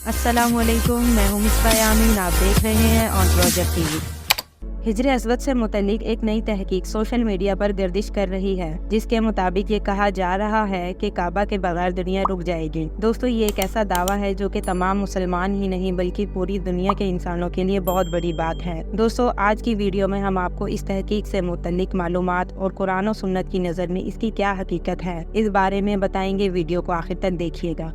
अस्सलाम वालेकुम, मैं हूँ मिसबा यामीन। आप देख रहे हैं ऑन प्रोजेक्ट टीवी। हिजर अस्वद से मुतल्लिक एक नई तहकीक सोशल मीडिया पर गर्दिश कर रही है, जिसके मुताबिक ये कहा जा रहा है कि काबा के बगैर दुनिया रुक जाएगी। दोस्तों, ये एक ऐसा दावा है जो कि तमाम मुसलमान ही नहीं बल्कि पूरी दुनिया के इंसानों के लिए बहुत बड़ी बात है। दोस्तों, आज की वीडियो में हम आपको इस तहकीक से मुतल्लिक मालूमात और कुरान और सुन्नत की नज़र में इसकी क्या हकीकत है, इस बारे में बताएंगे। वीडियो को आखिर तक देखिएगा।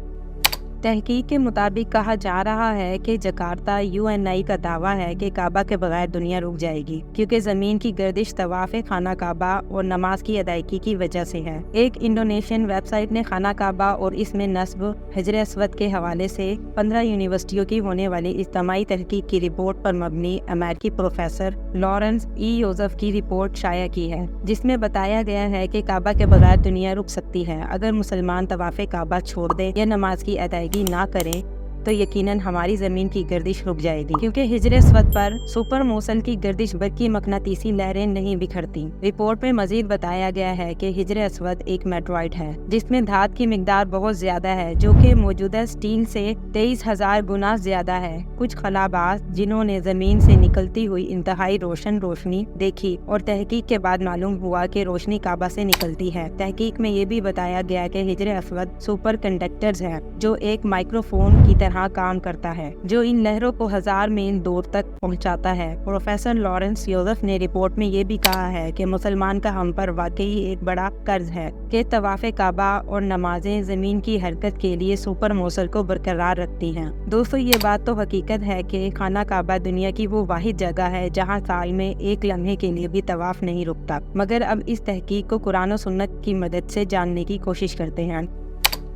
तहकीक के मुताबिक कहा जा रहा है कि जकार्ता UNI का दावा है कि काबा के बगैर दुनिया रुक जाएगी, क्योंकि ज़मीन की गर्दिश तवाफ़ खाना काबा और नमाज की अदायगी की वजह से है। एक इंडोनेशियन वेबसाइट ने खाना काबा और इसमें नस्ब हिजर अस्वद के हवाले से 15 यूनिवर्सिटियों की होने वाली इज्तिमाई तहकीक की रिपोर्ट पर मबनी अमेरिकी प्रोफेसर लॉरेंस योसेफ की रिपोर्ट शाया की है, जिसमें बताया गया है कि काबा के बगैर दुनिया रुक सकती है अगर मुसलमान तवाफ़ काबा छोड़ दे या नमाज की अदायगी ना करें, तो यकीनन हमारी ज़मीन की गर्दिश रुक जाएगी, क्योंकि हिजर अस्वद पर सुपर मौसल की गर्दिश बरकी मकनातीसी लहरें नहीं बिखरती। रिपोर्ट में मजीद बताया गया है कि हिजर अस्वद एक मेट्रॉइड है जिसमें धात की मिकदार बहुत ज्यादा है, जो कि मौजूदा स्टील से 23,000 गुना ज्यादा है। कुछ खलाबाज जिन्होंने जमीन से निकलती हुई इंतहाई रोशनी देखी और तहकीक के बाद मालूम हुआ कि रोशनी काबा से निकलती है। तहकीक में ये भी बताया गया कि हिजर अस्वद सुपर कंडक्टर्स है, जो एक माइक्रोफोन की तरह काम करता है, जो इन लहरों को 1000 मील दूर तक पहुंचाता है। प्रोफेसर लॉरेंस योसेफ ने रिपोर्ट में ये भी कहा है कि मुसलमान का हम पर वाकई एक बड़ा कर्ज है कि तवाफ़े काबा और नमाजें जमीन की हरकत के लिए सुपर मौसल को बरकरार रखती हैं। दोस्तों, ये बात तो हकीकत है कि खाना काबा दुनिया की वो वाहिद जगह है जहाँ साल में एक लम्हे के लिए भी तवाफ नहीं रुकता। मगर अब इस तहकीक को कुरान और सुन्नत की मदद से जानने की कोशिश करते हैं।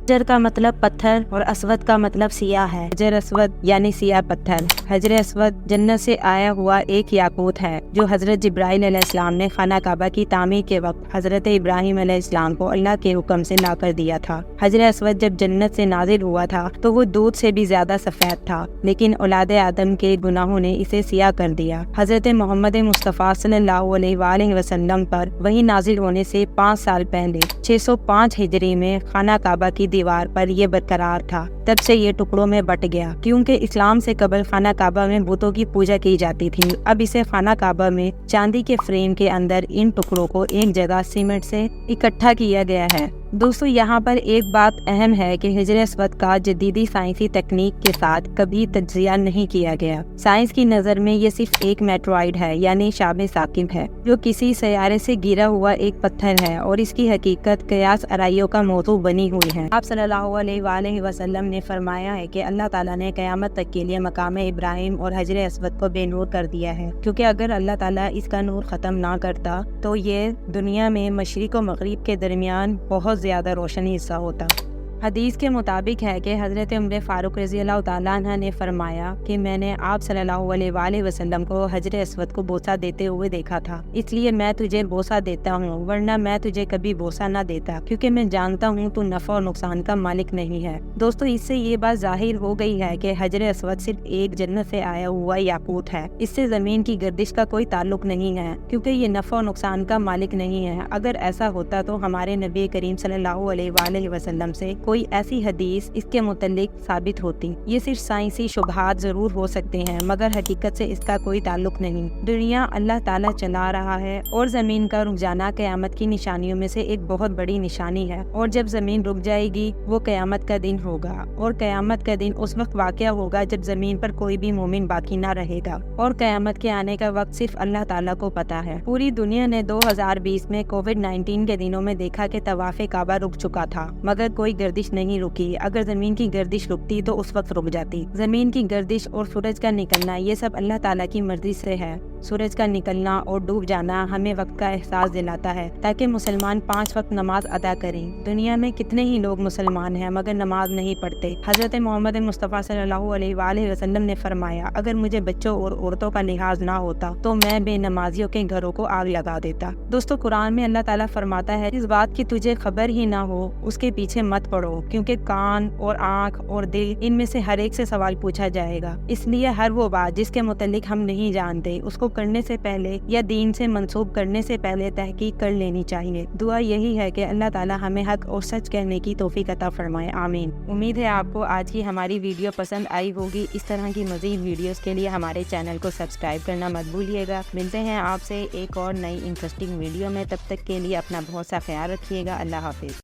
हजर का मतलब पत्थर और अस्वद का मतलब सियाह है। हजर अस्वद यानी सियाह पत्थर। हजर अस्वद जन्नत से आया हुआ एक याकूत है, जो हजरत जिब्राइल अलैहिस्सलाम ने खाना काबा की तामीर के वक्त हजरत इब्राहिम अलैहिस्सलाम को अल्लाह के हुक्म से ला कर दिया था। हजर अस्वद जब जन्नत से नाजिल हुआ था तो वो दूध से भी ज्यादा सफेद था, लेकिन औलाद आदम के गुनाहों ने इसे सियाह कर दिया। हजरत मोहम्मद मुस्तफ़ा सल्लल्लाहु अलैहि वसल्लम पर वही नाजिल होने से 5 साल पहले 605 हिजरी में खाना काबा की दीवार पर ये बरकरार था। तब से ये टुकड़ों में बट गया, क्योंकि इस्लाम से कबल खाना काबा में बुतों की पूजा की जाती थी। अब इसे खाना काबा में चांदी के फ्रेम के अंदर इन टुकड़ों को एक जगह सीमेंट से इकट्ठा किया गया है। दोस्तों, यहाँ पर एक बात अहम है कि हिजर अस्वद का जदीदी साइंसी तकनीक के साथ कभी तज्जिया नहीं किया गया। साइंस की नज़र में ये सिर्फ एक मेट्रॉइड है, यानी शाब साकिब है, जो किसी सैयारे से गिरा हुआ एक पत्थर है और इसकी हकीकत कयास आराइयों का मौजू बनी हुई है। आप सल्लल्लाहु अलैहि वसल्लम ने फरमाया है कि अल्लाह ताला ने क़यामत तक के लिए मकाम इब्राहिम और हजर अस्वद को बेनूर कर दिया है, क्योंकि अगर अल्लाह ताला इसका नूर ख़त्म ना करता तो ये दुनिया में मशरिक़ और मग़रिब के दरमियान बहुत ज़्यादा रोशन हिस्सा होता। हदीस के मुताबिक है कि हज़रत उमर फ़ारूक रज़ियल्लाहु ताला अन्हा ने फरमाया कि मैंने आप सल्लल्लाहु अलैहि वसल्लम को हजर अस्वद को बोसा देते हुए देखा था, इसलिए मैं तुझे बोसा देता हूँ, वरना मैं तुझे कभी बोसा न देता, क्योंकि मैं जानता हूँ तू नफ़ा और नुकसान का मालिक नहीं है। दोस्तों, इससे ये बात जाहिर हो गई है कि हजर अस्वद सिर्फ एक जन्नत से आया हुआ याकूत है। इससे ज़मीन की गर्दिश का कोई ताल्लुक नहीं है, क्योंकि ये नफ़ा और नुकसान का मालिक नहीं है। अगर ऐसा होता तो हमारे नबी करीम सल्लल्लाहु अलैहि वसल्लम से कोई ऐसी हदीस इसके मुतल्लिक साबित होती। ये सिर्फ साइंसी शुबहात जरूर हो सकते हैं, मगर हकीकत से इसका कोई ताल्लुक नहीं। दुनिया अल्लाह ताला चला रहा है और जमीन का रुक जाना क़यामत की निशानियों में से एक बहुत बड़ी निशानी है। और जब जमीन रुक जाएगी वो क़यामत का दिन होगा, और क़यामत का दिन उस वक्त वाक़या होगा जब जमीन पर कोई भी मोमिन बाकी ना रहेगा। और क़यामत के आने का वक्त सिर्फ अल्लाह ताला को पता है। पूरी दुनिया ने 2020 में कोविड-19 के दिनों में देखा कि तवाफ़े काबा रुक चुका था, मगर कोई गर्दिश नहीं रुकी। अगर जमीन की गर्दिश रुकती तो उस वक्त रुक जाती। जमीन की गर्दिश और सूरज का निकलना ये सब अल्लाह ताला की मर्जी से है। सूरज का निकलना और डूब जाना हमें वक्त का एहसास दिलाता है, ताकि मुसलमान 5 वक्त नमाज अदा करें। दुनिया में कितने ही लोग मुसलमान हैं मगर नमाज नहीं पढ़ते। हजरत मोहम्मद मुस्तफ़ा सल्लल्लाहु अलैहि वसल्लम ने फरमाया, अगर मुझे बच्चों और औरतों का लिहाज ना होता तो मैं बेनमाजियों के घरों को आग लगा देता। दोस्तों, कुरान में अल्लाह ताला फरमाता है, इस बात की तुझे खबर ही ना हो उसके पीछे मत पड़ो, क्योंकि कान और आँख और दिल, इनमें से हर एक से सवाल पूछा जाएगा। इसलिए हर वो बात जिसके मुतल्लिक हम नहीं जानते उसको کرنے سے پہلے یا دین سے منسوب کرنے سے پہلے تحقیق کر لینی چاہیے۔ دعا یہی ہے کہ اللہ تعالی ہمیں حق اور سچ کہنے کی توفیق عطا فرمائے، آمین۔ امید ہے آپ کو آج کی ہماری ویڈیو پسند آئی ہوگی۔ اس طرح کی مزید ویڈیوز کے لیے ہمارے چینل کو سبسکرائب کرنا مت بھولیے گا۔ ملتے ہیں آپ سے ایک اور نئی انٹرسٹنگ ویڈیو میں، تب تک کے لیے اپنا بہت سا خیال رکھیے گا۔ اللہ حافظ۔